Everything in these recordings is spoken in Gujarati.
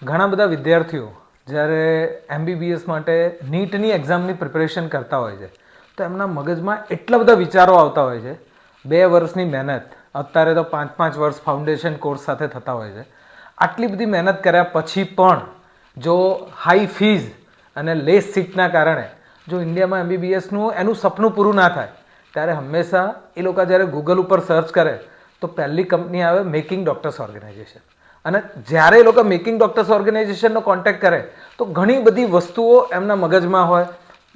ઘણા બધા વિદ્યાર્થીઓ જ્યારે એમબીબીએસ માટે નીટની એક્ઝામની પ્રિપેરેશન કરતા હોય છે તો એમના મગજમાં એટલા બધા વિચારો આવતા હોય છે. 2 વર્ષની મહેનત, અત્યારે તો 5 વર્ષ ફાઉન્ડેશન કોર્સ સાથે થતા હોય છે. આટલી બધી મહેનત કર્યા પછી પણ જો હાઈ ફીઝ અને લેસ સીટના કારણે જો ઇન્ડિયામાં એમબીબીએસનું એનું સપનું પૂરું ના થાય ત્યારે હંમેશા એ લોકો જ્યારે ગૂગલ ઉપર સર્ચ કરે તો પહેલી કંપની આવે મેકિંગ ડૉક્ટર્સ ઓર્ગેનાઇઝેશન. અને જ્યારે એ લોકો મેકિંગ ડૉક્ટર્સ ઓર્ગેનાઇઝેશનનો કોન્ટેક્ટ કરે તો ઘણી બધી વસ્તુઓ એમના મગજમાં હોય,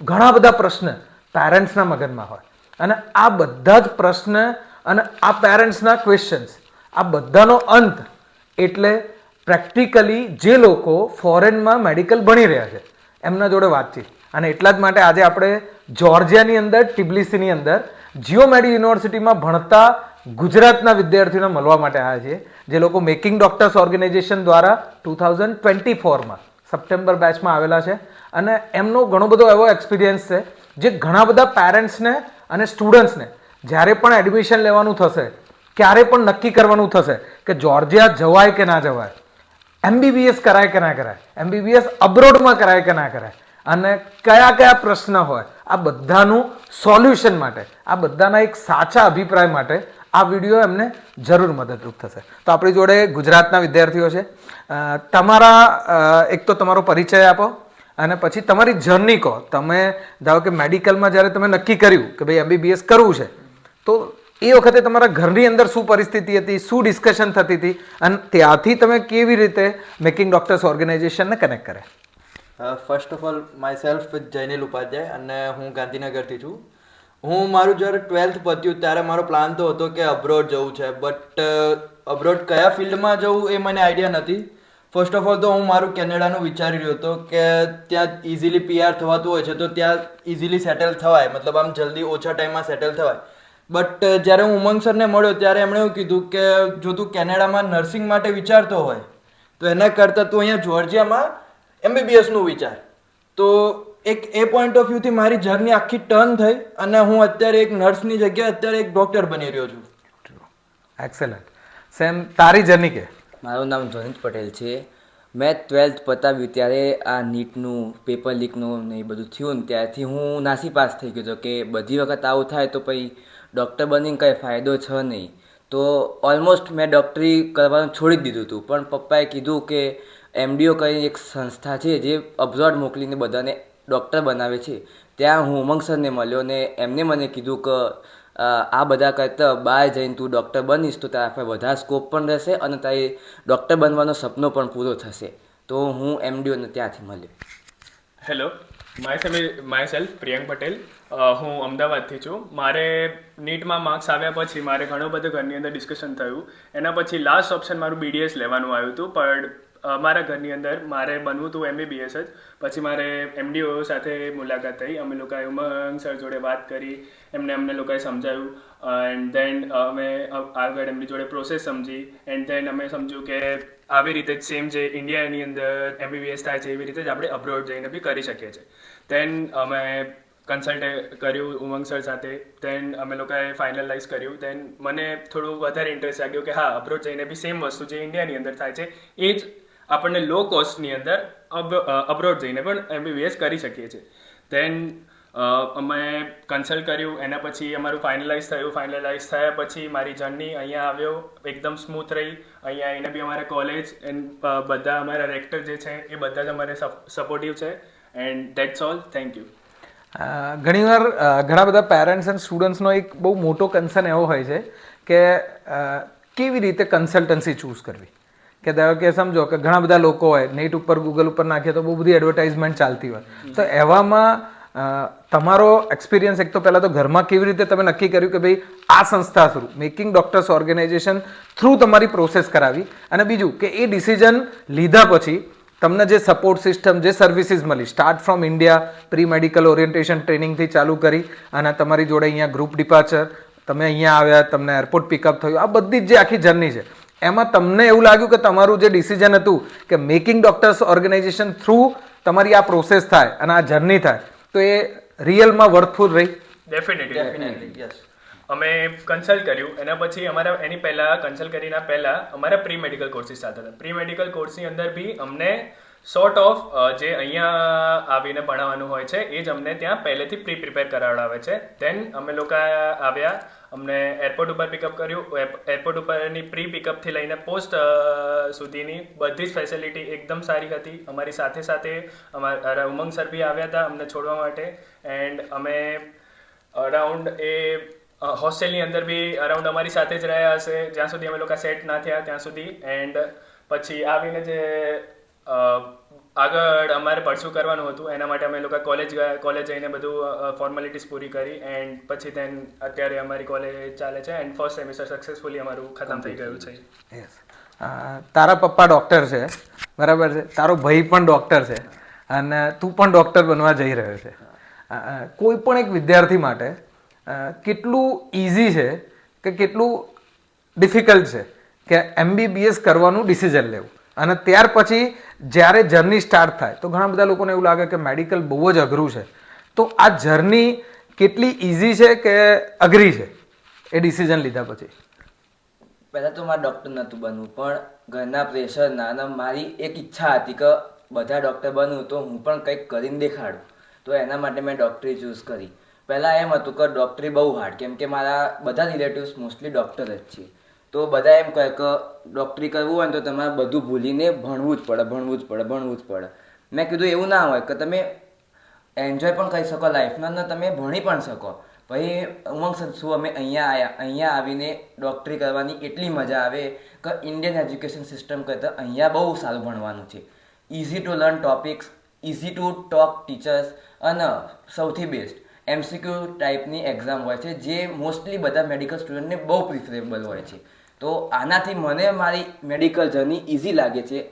ઘણા બધા પ્રશ્ન પેરેન્ટ્સના મગજમાં હોય. અને આ બધા જ પ્રશ્ન અને આ પેરેન્ટ્સના ક્વેશ્ચન્સ, આ બધાનો અંત એટલે પ્રેક્ટિકલી જે લોકો ફોરેનમાં મેડિકલ ભણી રહ્યા છે એમના જોડે વાતચીત. અને એટલા જ માટે આજે આપણે જોર્જિયાની અંદર ટિબ્લિસીની અંદર જીઓમેડી યુનિવર્સિટીમાં ભણતા ગુજરાતના વિદ્યાર્થીઓને મળવા માટે આવ્યા છીએ, જે લોકો મેકિંગ ડૉક્ટર્સ ઓર્ગેનાઇઝેશન દ્વારા 2024માં સપ્ટેમ્બર બેચમાં આવેલા છે. અને એમનો ઘણો બધો એવો એક્સપિરિયન્સ છે જે ઘણા બધા પેરેન્ટ્સને અને સ્ટુડન્ટ્સને જ્યારે પણ એડમિશન લેવાનું થશે, ક્યારે પણ નક્કી કરવાનું થશે કે જોર્જિયા જવાય કે ના જવાય, એમબીબીએસ કરાય કે ના કરાય, એમબીબીએસ અબ્રોડમાં કરાય કે ના કરાય, અને કયા કયા પ્રશ્ન હોય, આ બધાનું સોલ્યુશન માટે, આ બધાના એક સાચા અભિપ્રાય માટે આ વિડીયો એમને જરૂર મદદરૂપ થશે. તો આપણી જોડે ગુજરાતના વિદ્યાર્થીઓ છે. તમારા એક તો તમારો પરિચય આપો અને પછી તમારી જર્ની કહો. તમે ધારો કે મેડિકલમાં જ્યારે તમે નક્કી કર્યું કે ભાઈ એમબીબીએસ કરવું છે તો એ વખતે તમારા ઘરની અંદર શું પરિસ્થિતિ હતી, શું ડિસ્કશન થતી હતી, અને ત્યાંથી તમે કેવી રીતે મેકિંગ ડૉક્ટર્સ ઓર્ગેનાઇઝેશનને કનેક્ટ કરે? First of all myself Jaynil Upadhyay અને હું ગાંધીનગરથી છું. હું મારું જ્યારે 12th પત્યું ત્યારે મારો પ્લાન તો હતો કે અબ્રોડ જવું છે, બટ અબ્રોડ કયા ફિલ્ડમાં જવું એ મને આઈડિયા નથી. ફર્સ્ટ ઓફ ઓલ તો હું મારું કેનેડાનું વિચારી રહ્યો હતો કે ત્યાં ઇઝીલી પીઆર થવાતું હોય છે તો ત્યાં ઇઝીલી સેટલ થવાય, મતલબ આમ જલ્દી ઓછા ટાઈમમાં સેટલ થવાય. બટ જ્યારે હું ઉમંગ સરને મળ્યો ત્યારે એમણે એવું કીધું કે જો તું કેનેડામાં નર્સિંગ માટે વિચારતો હોય તો એના કરતાં તું અહીંયા જોર્જિયામાં એમબીબીએસનું વિચાર. તો એક એ પોઈન્ટ ઓફ વ્યૂથી મારી જર્ની આખી ટર્ન થઈ અને હું અત્યારે એક નર્સની જગ્યાએ અત્યારે એક ડૉક્ટર બની રહ્યો છું. એક્સેલન્ટ. સેમ, તારી જર્ની કે? મારું નામ ધ્વનિત પટેલ છે. મેં 12th પતાવ્યું ત્યારે આ નીટનું પેપર લીકનું ને એ બધું થયું ને ત્યારથી હું નાસી પાસ થઈ ગયો હતો કે બધી વખત આવું થાય તો પછી ડૉક્ટર બનીને કંઈ ફાયદો છે નહીં. તો ઓલમોસ્ટ મેં ડૉક્ટરી કરવાનું છોડી દીધું હતું. પણ પપ્પાએ કીધું કે એમડીઓ કરીને એક સંસ્થા છે જે અબ્રોડ મોકલીને બધાને ડૉક્ટર બનાવે છે, ત્યાં હું ઉમંગ સરને મળ્યો ને એમને મને કીધું કે આ બધા કરતાં બહાર જઈને તું ડૉક્ટર બનીશ તો તારા પર વધારે સ્કોપ પણ રહેશે અને તારી ડૉક્ટર બનવાનો સપનો પણ પૂરો થશે. તો હું એમડીઓને ત્યાંથી મળ્યો. Hello, myself Priyank Patel. હું અમદાવાદથી છું. મારે નીટમાં માર્ક્સ આવ્યા પછી મારે ઘણું બધું ઘરની અંદર ડિસ્કશન થયું. એના પછી લાસ્ટ ઓપ્શન મારું બીડીએસ લેવાનું આવ્યું હતું, પણ મારા ઘરની અંદર મારે બનવું હતું એમબીબીએસ જ. પછી મારે એમડીઓ સાથે મુલાકાત થઈ. અમે લોકોએ ઉમંગ સર જોડે વાત કરી, અમને લોકોએ સમજાવ્યું એન્ડ દેન અમે આગળ એમની જોડે પ્રોસેસ સમજી એન્ડ દેન અમે સમજ્યું કે આવી રીતે જ સેમ જે ઇન્ડિયાની અંદર એમબીબીએસ થાય છે એવી રીતે જ આપણે અબ્રોડ જઈને બી કરી શકીએ છીએ. દેન અમે કન્સલ્ટ કર્યું ઉમંગ સર સાથે. દેન અમે લોકોએ ફાઇનલાઇઝ કર્યું. દેન મને થોડું વધારે ઇન્ટરેસ્ટ લાગ્યો કે હા, અબ્રોડ જઈને બી સેમ વસ્તુ જે ઇન્ડિયાની અંદર થાય છે એ જ આપણને લો કોસ્ટની અંદર અબ્રોડ જઈને પણ એમબીબીએસ કરી શકીએ છીએ. દેન અમે કન્સલ્ટ કર્યું, એના પછી અમારું ફાઇનલાઇઝ થયું. ફાઇનલાઇઝ થયા પછી મારી જર્ની અહીંયા આવ્યો, એકદમ સ્મૂથ રહી. અહીંયા આવીને બી અમારે કોલેજ એન્ડ બધા અમારા રેક્ટર જે છે એ બધા જ અમારે સપોર્ટિવ છે and that's all. Thank you. ઘણીવાર ઘણા બધા પેરેન્ટ્સ એન્ડ સ્ટુડન્ટ્સનો એક બહુ મોટો કન્સર્ન એવો હોય છે કે કેવી રીતે કન્સલ્ટન્સી ચૂઝ કરવી. કે ધારો કે સમજો કે ઘણા બધા લોકો હોય, નેટ ઉપર ગૂગલ ઉપર નાખીએ તો બહુ બધી એડવર્ટાઇઝમેન્ટ ચાલતી હોય. તો એવામાં તમારો એક્સપિરિયન્સ, એક તો પહેલાં તો ઘરમાં કેવી રીતે તમે નક્કી કર્યું કે ભાઈ આ સંસ્થા through making doctors organization through તમારી પ્રોસેસ કરાવી, અને બીજું કે એ ડિસિઝન લીધા પછી તમને જે સપોર્ટ સિસ્ટમ, જે સર્વિસીસ મળી, start from India, pre medical orientation ટ્રેનિંગથી ચાલુ કરી અને તમારી જોડે અહીંયા ગ્રુપ ડિપાર્ચર, તમે અહીંયા આવ્યા, તમને એરપોર્ટ પિકઅપ થયું, આ બધી જ જે આખી જર્ની છે એમાં તમને એવું લાગ્યું કે તમારું જે ડિસિઝન હતું કે મેકિંગ ડૉક્ટર્સ ઓર્ગેનાઇઝેશન થ્રુ તમારી આ પ્રોસેસ થાય અને આ જર્ની થાય તો એ રિયલમાં વર્થફુલ રહી? ડેફિનેટલી. યસ. અમે કન્સલ્ટ કર્યું. એના પછી અમારા એની પહેલાં કન્સલ્ટ કરીને પહેલાં અમારા પ્રી મેડિકલ કોર્સિસ ચાલતા હતા. પ્રી મેડિકલ કોર્સની અંદર બી અમને સોર્ટ ઓફ જે અહીંયા આવીને ભણાવવાનું હોય છે એ જ અમને ત્યાં પહેલેથી પ્રિપેર કરાવડાવે છે. દેન અમે લોકો આવ્યા, અમને એરપોર્ટ ઉપર પિકઅપ કર્યું. એરપોર્ટ ઉપરની પ્રી પિકઅપથી લઈને પોસ્ટ સુધીની બધી જ ફેસિલિટી એકદમ સારી હતી. અમારી સાથે સાથે અમારા ઉમંગ સર બી આવ્યા હતા અમને છોડવા માટે. એન્ડ અમે અરાઉન્ડ એ હોસ્ટેલની અંદર બી અરાઉન્ડ અમારી સાથે જ રહ્યા હશે જ્યાં સુધી અમે લોકો સેટ ના થયા ત્યાં સુધી. એન્ડ પછી આવીને જે આગળ અમારે પરસ્યુ કરવાનું હતું એના માટે અમે લોકો કોલેજ ગયા. કોલેજ જઈને બધું ફોર્માલિટીઝ પૂરી કરી. એન્ડ પછી તેન અત્યારે અમારી કોલેજ ચાલે છે એન્ડ ફર્સ્ટ સેમિસ્ટર સક્સેસફુલી અમારું ખતમ થઈ ગયું છે. યસ. તારા પપ્પા ડૉક્ટર છે, બરાબર છે, તારો ભાઈ પણ ડૉક્ટર છે અને તું પણ ડૉક્ટર બનવા જઈ રહ્યો છે. કોઈ પણ એક વિદ્યાર્થી માટે કેટલું ઇઝી છે કે કેટલું ડિફિકલ્ટ છે કે MBBS કરવાનું ડિસિઝન લેવું, અને ત્યાર પછી જ્યારે જર્ની સ્ટાર્ટ થાય તો ઘણા બધા લોકોને એવું લાગે કે મેડિકલ બહુ જ અઘરું છે. તો આ જર્ની કેટલી ઇઝી છે કે અઘરી છે એ ડિસિઝન લીધા પછી? પહેલાં તો મારે ડૉક્ટર નહોતું બનવું, પણ ઘરના પ્રેશરના અને મારી એક ઈચ્છા હતી કે બધા ડૉક્ટર બનવું તો હું પણ કંઈક કરીને દેખાડું. તો એના માટે મેં ડૉક્ટરી ચૂઝ કરી. પહેલાં એમ હતું કે ડૉક્ટરી બહુ હાર્ડ, કેમ કે મારા બધા રિલેટિવ્સ મોસ્ટલી ડૉક્ટર જ છે. તો બધા એમ કહે કે ડૉક્ટરી કરવું હોય ને તો તમારે બધું ભૂલીને ભણવું જ પડે. મેં કીધું એવું ના હોય કે તમે એન્જોય પણ કરી શકો લાઈફમાં ને તમે ભણી પણ શકો. પછી ઉમંગ શું અમે અહીંયા આવીને ડૉક્ટરી કરવાની એટલી મજા આવે કે ઇન્ડિયન એજ્યુકેશન સિસ્ટમ કરતાં અહીંયા બહુ સારું ભણવાનું છે. Easy to learn topics, easy to talk teachers, અને સૌથી બેસ્ટ MCQ ટાઈપની એક્ઝામ હોય છે જે મોસ્ટલી બધા મેડિકલ સ્ટુડન્ટને બહુ પ્રિફરેબલ હોય છે. તો આનાથી મને મારી મેડિકલ જર્ની ઇઝી લાગે છે.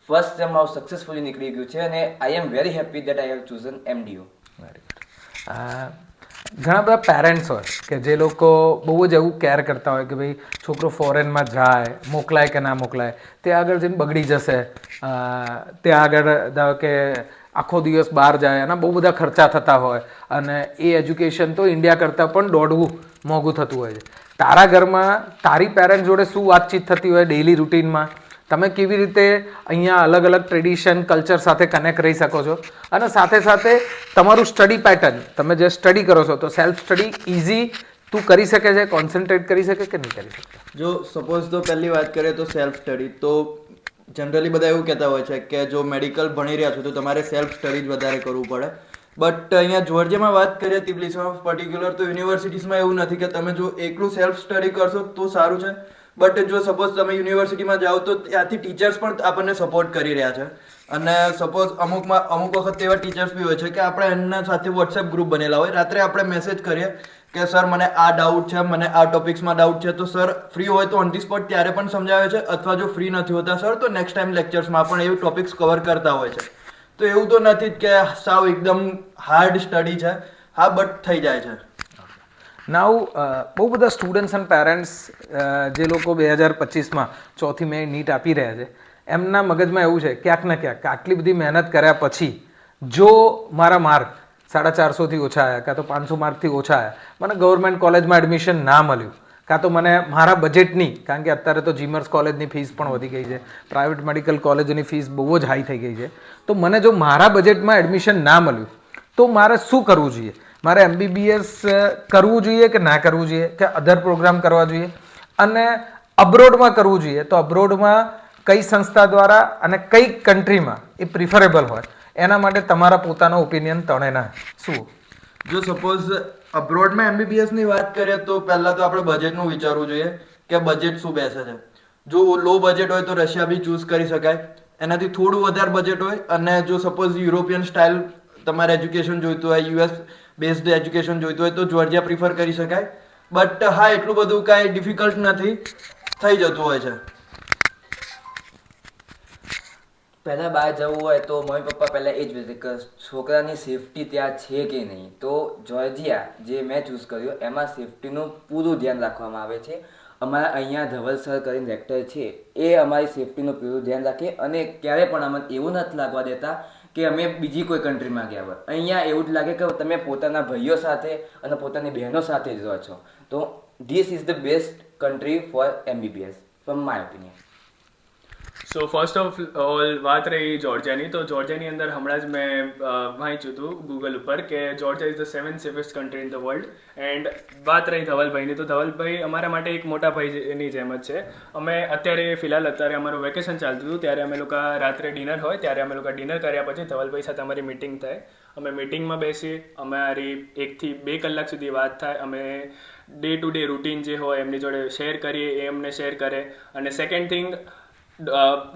ફર્સ્ટ સેમ મારું સક્સેસફુલી નીકળી ગયું છે અને I am very happy that I have chosen MDO. ઘણા બધા પેરેન્ટ્સ હોય કે જે લોકો બહુ જ એવું કેર કરતા હોય કે ભાઈ છોકરો ફોરેનમાં જાય, મોકલાય કે ના મોકલાય, ત્યાં આગળ જઈને બગડી જશે, ત્યાં આગળ ધારો કે આખો દિવસ બહાર જાય, એના બહુ બધા ખર્ચા થતા હોય અને એ એજ્યુકેશન તો ઇન્ડિયા કરતાં પણ દોઢવું મોંઘું થતું હોય છે. તારા ઘરમાં તારી પેરેન્ટ જોડે શું વાતચીત થતી હોય ડેઇલી રૂટીનમાં? તમે કેવી રીતે અહીંયા અલગ અલગ ટ્રેડિશન કલ્ચર સાથે કનેક્ટ રહી શકો છો, અને સાથે સાથે તમારું સ્ટડી પેટર્ન, તમે જે સ્ટડી કરો છો તો સેલ્ફ સ્ટડી ઇઝી તું કરી શકે છે, કોન્સન્ટ્રેટ કરી શકે કે નહીં કરી શકતા? જો સપોઝ તો પહેલી વાત કરીએ તો સેલ્ફ સ્ટડી, તો જનરલી બધા એવું કહેતા હોય છે કે જો મેડિકલ ભણી રહ્યા છો તો તમારે સેલ્ફ સ્ટડી જ વધારે કરવું પડે. બટ અહીંયા જોર્જિયામાં વાત કરીએ તિબલિસીમાં પર્ટિક્યુલર, તો યુનિવર્સિટીઝમાં એવું નથી કે તમે જો એકલું સેલ્ફ સ્ટડી કરશો તો સારું છે. બટ જો સપોઝ તમે યુનિવર્સિટીમાં જાઓ તો ત્યાંથી ટીચર્સ પણ આપણને સપોર્ટ કરી રહ્યા છે. અને સપોઝ અમુક વખત એવા ટીચર્સ બી હોય છે કે આપણે એમના સાથે વોટ્સએપ ગ્રુપ બનેલા હોય, રાત્રે આપણે મેસેજ કરીએ કે સર મને આ ડાઉટ છે, મને આ ટોપિક્સમાં ડાઉટ છે, તો સર ફ્રી હોય તો ઓન ધી સ્પોટ ત્યારે પણ સમજાવે છે, અથવા જો ફ્રી નથી હોતા સર તો નેક્સ્ટ ટાઈમ લેક્ચર્સમાં પણ એવું ટોપિક્સ કવર કરતા હોય છે. તો એવું તો નથી જ કે સાવ એકદમ હાર્ડ સ્ટડી છે. હા, બટ થઈ જાય છે. નાઉ બહુ બધા સ્ટુડન્ટ્સ એન્ડ પેરેન્ટ્સ જે લોકો 2025માં 4મી મે નીટ આપી રહ્યા છે, એમના મગજમાં એવું છે ક્યાંક ને ક્યાંક આટલી બધી મહેનત કર્યા પછી જો મારા માર્ક 450થી ઓછા આવ્યા કાં તો 500 માર્કથી ઓછા આવ્યા, મને ગવર્મેન્ટ કોલેજમાં એડમિશન ના મળ્યું, કાં તો મને મારા બજેટની, કારણ કે અત્યારે તો જીમર્સ કોલેજની ફીસ પણ વધી ગઈ છે, પ્રાઇવેટ મેડિકલ કોલેજની ફીસ બહુ જ હાઈ થઈ ગઈ છે, તો મને જો મારા બજેટમાં એડમિશન ના મળ્યું તો મારે શું કરવું જોઈએ? મારે MBBS કરવું જોઈએ કે ના કરવું જોઈએ, કે અધર પ્રોગ્રામ કરવા જોઈએ, અને અબ્રોડમાં કરવું જોઈએ તો અબ્રોડમાં કઈ સંસ્થા દ્વારા અને કઈ કન્ટ્રીમાં એ પ્રિફરેબલ હોય, એના માટે તમારા પોતાનો ઓપિનિયન ત્રણેના શું? જો સપોઝ અબ્રોડમાં MBBSની વાત કરીએ તો પહેલાં તો આપણે બજેટનું વિચારવું જોઈએ કે બજેટ શું બેસે છે. જો લો બજેટ હોય તો રશિયા બી ચૂઝ કરી શકાય, એનાથી થોડું વધારે બજેટ હોય, અને જો સપોઝ યુરોપિયન સ્ટાઇલ તમારે એજ્યુકેશન જોઈતું હોય, US બેઝડ એજ્યુકેશન જોઈતું હોય તો જોર્જિયા પ્રિફર કરી શકાય. બટ હા, એટલું બધું કાંઈ ડિફિકલ્ટ નથી, થઈ જતું હોય છે. પહેલાં બહાર જવું હોય તો મમ્મી પપ્પા પહેલાં એ જ વિચારે કે છોકરાની સેફટી ત્યાં છે કે નહીં. તો જોર્જિયા જે મેં ચૂઝ કર્યું એમાં સેફટીનું પૂરું ધ્યાન રાખવામાં આવે છે. અમારા અહીંયા ધવલ સર કરીને રેક્ટર છે, એ અમારી સેફટીનું પૂરું ધ્યાન રાખે, અને ક્યારે પણ અમને એવું નથી લાગવા દેતા કે અમે બીજી કોઈ કન્ટ્રીમાં ગયા હોય. અહીંયા એવું જ લાગે કે તમે પોતાના ભાઈઓ સાથે અને પોતાની બહેનો સાથે જ રહો છો. તો this is the best country for MBBS from my opinion. So first of all વાત રહી જોર્જિયાની, તો જોર્જિયાની અંદર હમણાં જ મેં વાંચ્યું હતું ગૂગલ ઉપર કે Georgia is the 7th safest country in the world. And વાત રહી ધવલભાઈની, તો ધવલભાઈ અમારા માટે એક મોટા ભાઈની જેમ જ છે. અમે અત્યારે અમારું વેકેશન ચાલતું હતું, ત્યારે અમે લોકો રાત્રે ડિનર હોય ત્યારે અમે લોકો ડિનર કર્યા પછી ધવલભાઈ સાથે અમારી મિટિંગ થાય. અમે મિટિંગમાં બેસી અમારી 1 થી 2 કલાક સુધી વાત થાય. અમે ડે ટુ ડે રૂટીન જે હોય એમની જોડે શેર કરીએ, એ અમને શેર કરે. અને second thing,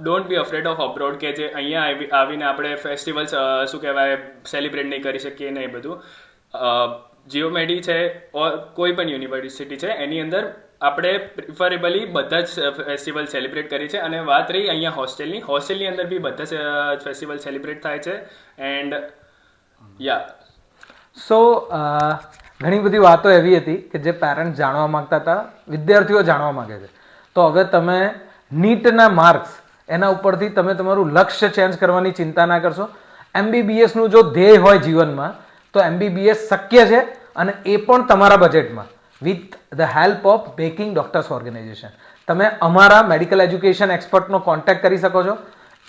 don't be afraid of abroad, કે જે અહીંયા આવીને આપણે ફેસ્ટિવલ્સ શું કહેવાય સેલિબ્રેટ નહીં કરી શકીએ ને એ બધું. જીઓમેડી છે ઓર કોઈ પણ યુનિવર્સિટી છે એની અંદર આપણે પ્રિફરેબલી બધા જ ફેસ્ટિવલ સેલિબ્રેટ કરી છે. અને વાત રહી અહીંયા હોસ્ટેલની અંદર બી બધા જ ફેસ્ટિવલ સેલિબ્રેટ થાય છે. એન્ડ યા સો ઘણી બધી વાતો એવી હતી કે જે પેરેન્ટ્સ જાણવા માંગતા હતા, વિદ્યાર્થીઓ જાણવા માંગે છે. તો હવે તમે નીટના માર્ક્સ એના ઉપરથી તમે તમારું લક્ષ્ય ચેન્જ કરવાની ચિંતા ના કરશો. MBBSનું જો ધ્યેય હોય જીવનમાં તો MBBS શક્ય છે, અને એ પણ તમારા બજેટમાં, with the help of backing doctors organization. તમે અમારા મેડિકલ એજ્યુકેશન એક્સપર્ટનો કોન્ટેક્ટ કરી શકો છો.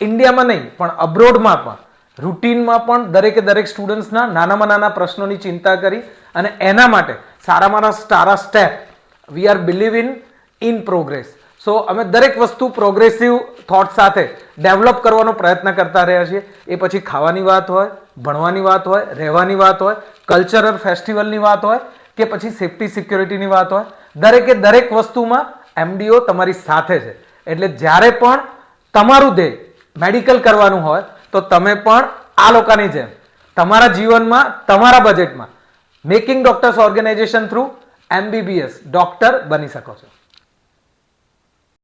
ઇન્ડિયામાં નહીં પણ અબ્રોડમાં પણ રૂટીનમાં પણ દરેક સ્ટુડન્ટ્સના નાનામાં નાના પ્રશ્નોની ચિંતા કરી, અને એના માટે સારામાં સારા step we are believe in progress. So અમે દરેક વસ્તુ પ્રોગ્રેસિવ થોટ સાથે ડેવલપ કરવાનો પ્રયત્ન કરતા રહ્યા છીએ. એ પછી ખાવાની વાત હોય, ભણવાની વાત હોય, રહેવાની વાત હોય, કલ્ચરલ ફેસ્ટિવલની વાત હોય, કે પછી સેફ્ટી સિક્યોરિટીની વાત હોય, દરેક વસ્તુમાં MDO તમારી સાથે છે. એટલે જ્યારે પણ તમારું ધ્યેય મેડિકલ કરવાનું હોય તો તમે પણ આ લોકોની જેમ તમારા જીવનમાં તમારા બજેટમાં making doctors organization through MBBS doctor બની શકો છો.